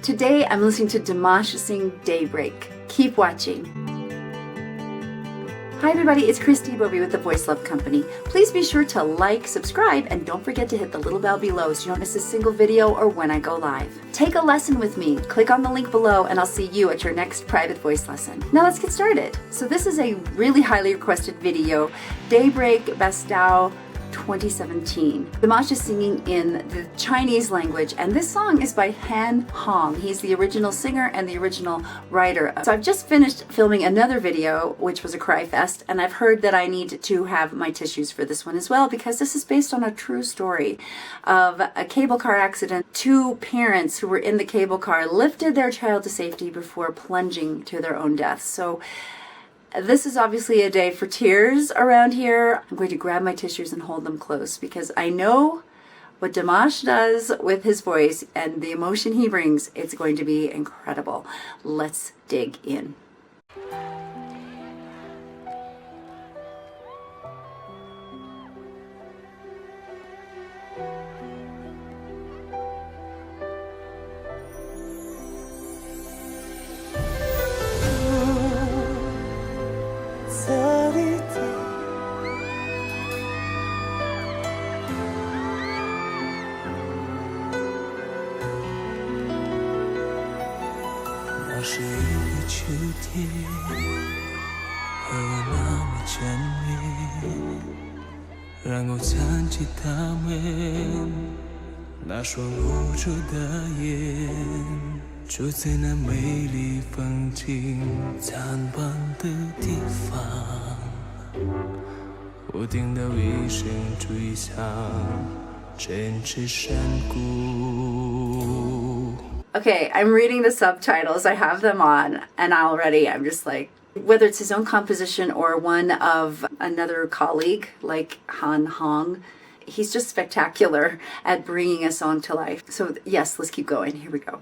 Today I'm listening to Dimash sing Daybreak. Keep watching. Hi everybody, it's Christi Bovee with the Voice Love Company. Please be sure to like, subscribe, and don't forget to hit the little bell below so you don't miss a single video or when I go live. Take a lesson with me. Click on the link below and I'll see you at your next private voice lesson. Now let's get started. So this is a really highly requested video, Daybreak, Bastau, 2017. Dimash is singing in the Chinese language, and this song is by Han Hong. He's the original singer and the original writer. So I've just finished filming another video, which was a cry fest, and I've heard that I need to have my tissues for this one as well, because this is based on a true story of a cable car accident. Two parents who were in the cable car lifted their child to safety before plunging to their own deaths. So this is obviously a day for tears around here. I'm going to grab my tissues and hold them close because I know what Dimash does with his voice and the emotion he brings. It's going to be incredible. Let's dig in. Okay, I'm reading the subtitles. I have them on, and already I'm just like, whether it's his own composition or one of another colleague like Han Hong, he's just spectacular at bringing a song to life. So yes, let's keep going. Here we go.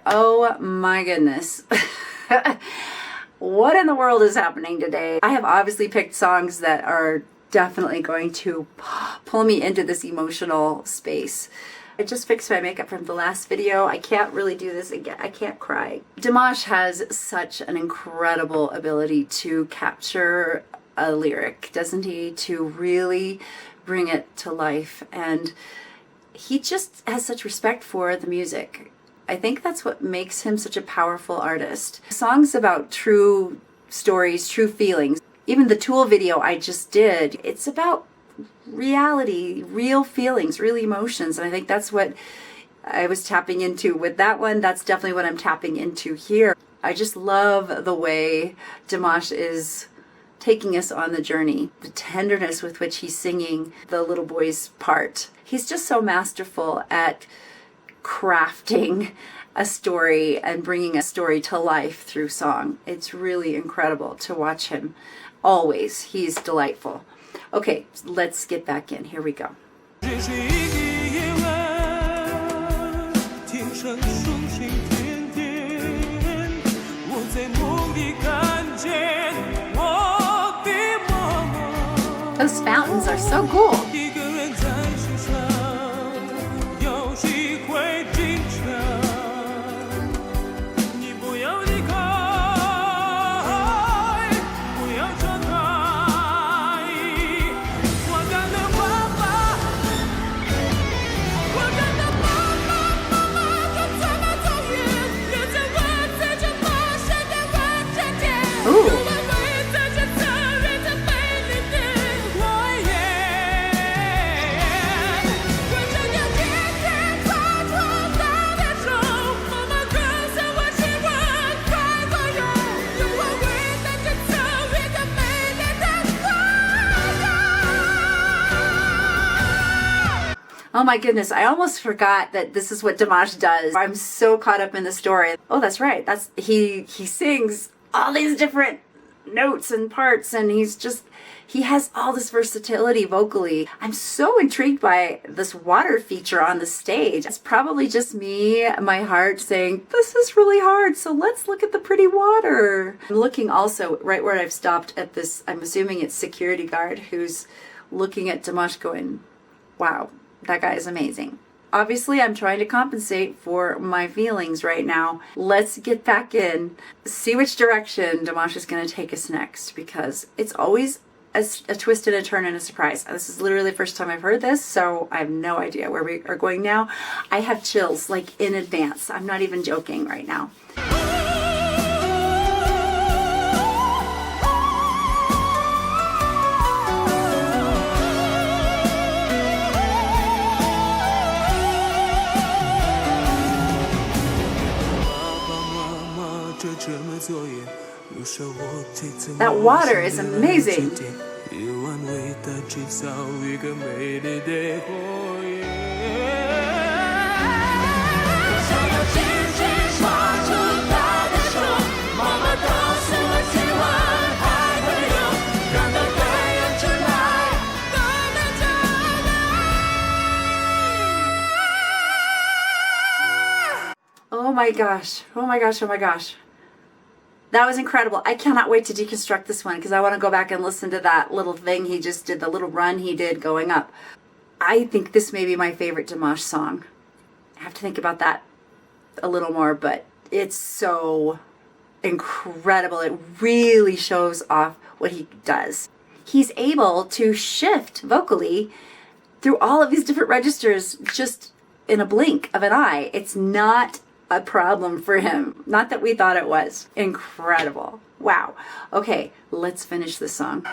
Oh my goodness. What in the world is happening today? I have obviously picked songs that are definitely going to pull me into this emotional space. I just fixed my makeup from the last video. I can't really do this again. I can't cry. Dimash has such an incredible ability to capture a lyric, doesn't he? To really bring it to life. And he just has such respect for the music. I think that's what makes him such a powerful artist. Songs about true stories, true feelings. Even the Tool video I just did, it's about reality, real feelings, real emotions. And I think that's what I was tapping into with that one. That's definitely what I'm tapping into here. I just love the way Dimash is taking us on the journey, the tenderness with which he's singing the little boy's part. He's just so masterful at crafting a story and bringing a story to life through song. It's really incredible to watch him. Always. He's delightful. Okay, let's get back in. Here we go. Those fountains are so cool. Oh my goodness, I almost forgot that this is what Dimash does. I'm so caught up in the story. Oh, that's right. He sings all these different notes and parts, and he has all this versatility vocally. I'm so intrigued by this water feature on the stage. It's probably just me, my heart saying, this is really hard, so let's look at the pretty water. I'm looking also right where I've stopped at this, I'm assuming it's security guard who's looking at Dimash going, wow, that guy is amazing. Obviously, I'm trying to compensate for my feelings right now. Let's get back in, see which direction Dimash is going to take us next, because it's always a twist and a turn and a surprise. This is literally the first time I've heard this, so I have no idea where we are going now. I have chills, like, in advance. I'm not even joking right now. That water is amazing. Oh my gosh. Oh my gosh. Oh my gosh. That was incredible. I cannot wait to deconstruct this one because I want to go back and listen to that little thing he just did, the little run he did going up. I think this may be my favorite Dimash song. I have to think about that a little more, but it's so incredible. It really shows off what he does. He's able to shift vocally through all of these different registers just in a blink of an eye. It's not a problem for him. Not that we thought it was. Incredible. Wow. Okay, let's finish this song.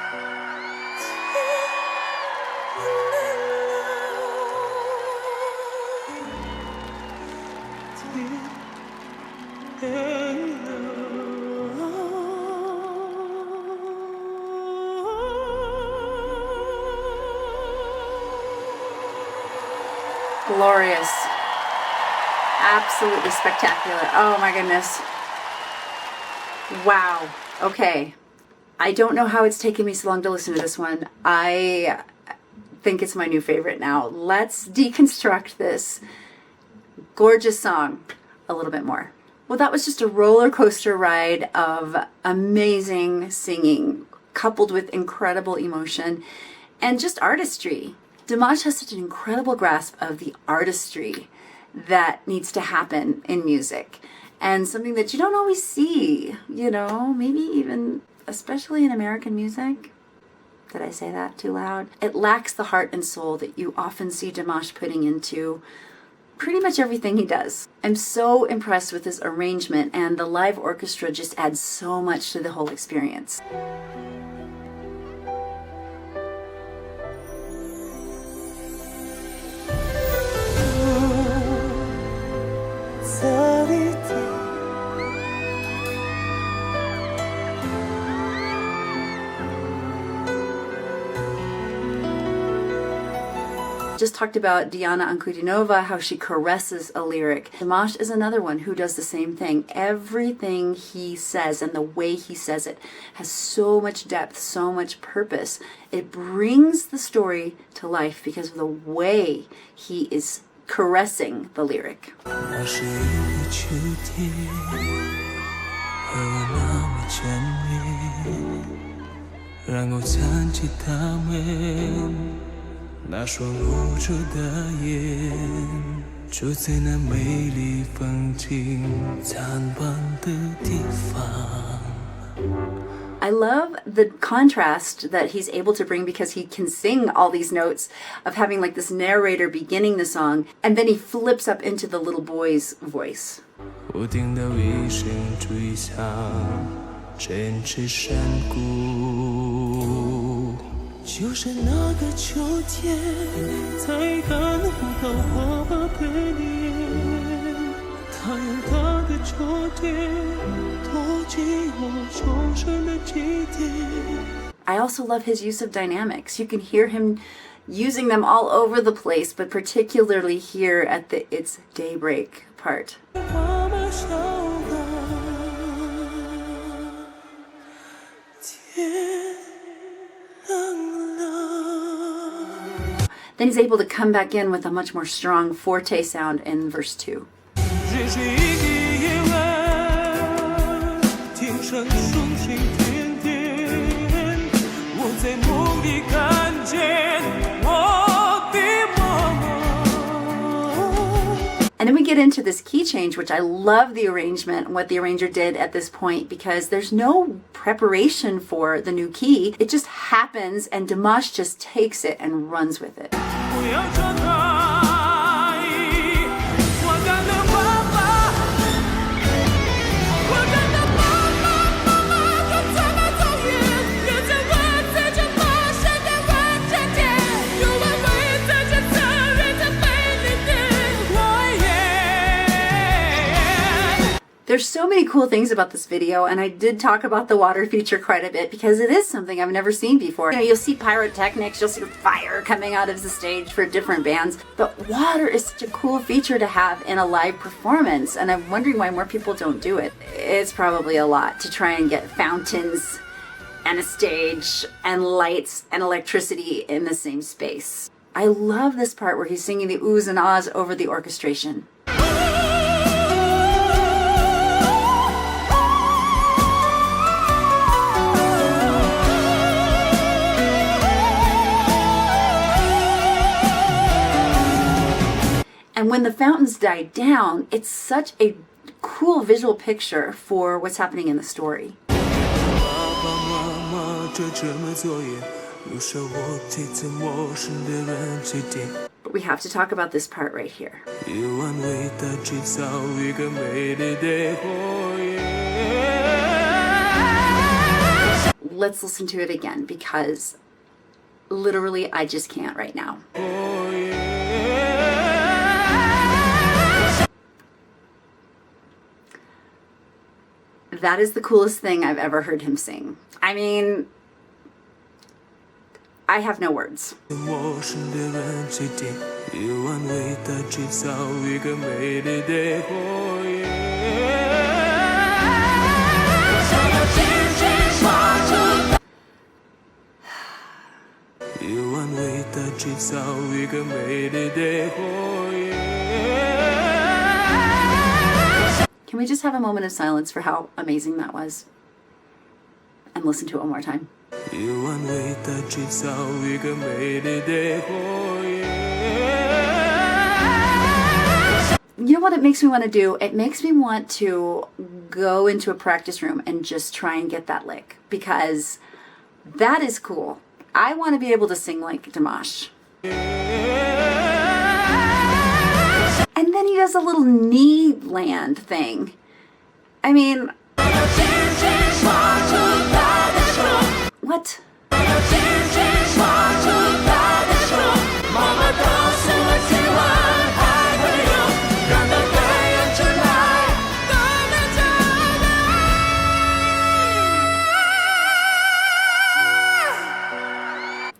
Glorious. Absolutely spectacular. Oh my goodness. Wow. Okay. I don't know how it's taken me so long to listen to this one. I think it's my new favorite now. Let's deconstruct this gorgeous song a little bit more. Well, that was just a roller coaster ride of amazing singing, coupled with incredible emotion and just artistry. Dimash has such an incredible grasp of the artistry that needs to happen in music, and something that you don't always see, you know, maybe even especially in American music. Did I say that too loud? It lacks the heart and soul that you often see Dimash putting into pretty much everything he does. I'm so impressed with his arrangement, and the live orchestra just adds so much to the whole experience. Just talked about Diana Ankudinova, how she caresses a lyric. Dimash is another one who does the same thing. Everything he says and the way he says it has so much depth, so much purpose. It brings the story to life because of the way he is caressing the lyric. I love the contrast that he's able to bring, because he can sing all these notes of having like this narrator beginning the song, and then he flips up into the little boy's voice. I also love his use of dynamics. You can hear him using them all over the place, but particularly here at the It's Daybreak part. Then he's able to come back in with a much more strong forte sound in verse 2. And then we get into this key change, which I love the arrangement and what the arranger did at this point, because there's no preparation for the new key. It just happens and Dimash just takes it and runs with it. There's so many cool things about this video, and I did talk about the water feature quite a bit because it is something I've never seen before. You know, you'll see pyrotechnics, you'll see fire coming out of the stage for different bands, but water is such a cool feature to have in a live performance, and I'm wondering why more people don't do it. It's probably a lot to try and get fountains and a stage and lights and electricity in the same space. I love this part where he's singing the oohs and ahs over the orchestration. And when the fountains die down, it's such a cool visual picture for what's happening in the story. But we have to talk about this part right here. Let's listen to it again because literally I just can't right now. That is the coolest thing I've ever heard him sing. I mean, I have no words. Can we just have a moment of silence for how amazing that was? And listen to it one more time. You know what it makes me want to do? It makes me want to go into a practice room and just try and get that lick, because that is cool. I want to be able to sing like Dimash. And then he does a little knee land thing. I mean, what?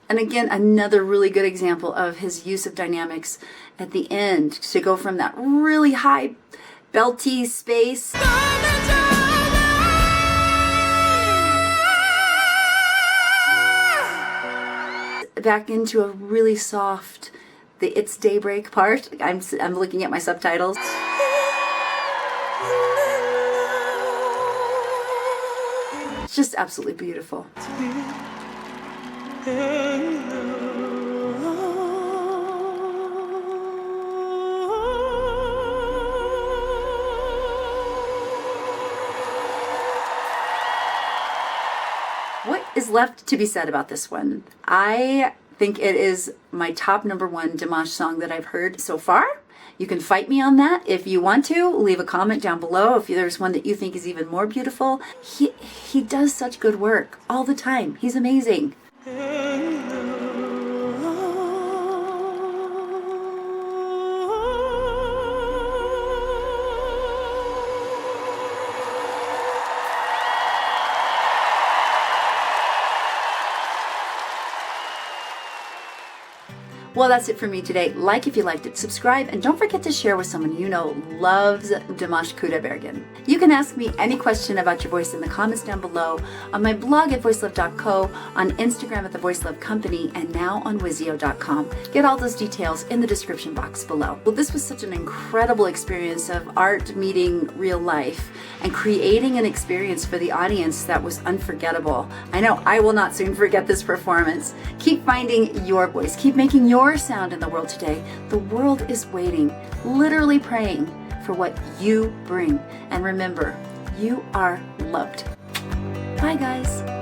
And again, another really good example of his use of dynamics at the end to go from that really high belty space back into a really soft, the It's Daybreak part. I'm looking at my subtitles. It's just absolutely beautiful. What is left to be said about this one? I think it is my top #1 Dimash song that I've heard so far. You can fight me on that if you want to. Leave a comment down below if there's one that you think is even more beautiful. He does such good work all the time. He's amazing. Well, that's it for me today. Like if you liked it, subscribe, and don't forget to share with someone you know loves Dimash Kudaibergen. You can ask me any question about your voice in the comments down below, on my blog at voicelove.co, on Instagram at The Voice Love Company, and now on Wizio.com. Get all those details in the description box below. Well, this was such an incredible experience of art meeting real life and creating an experience for the audience that was unforgettable. I know I will not soon forget this performance. Keep finding your voice. Keep making your sound in the world today. The world is waiting, literally praying for what you bring. And remember, you are loved. Bye, guys.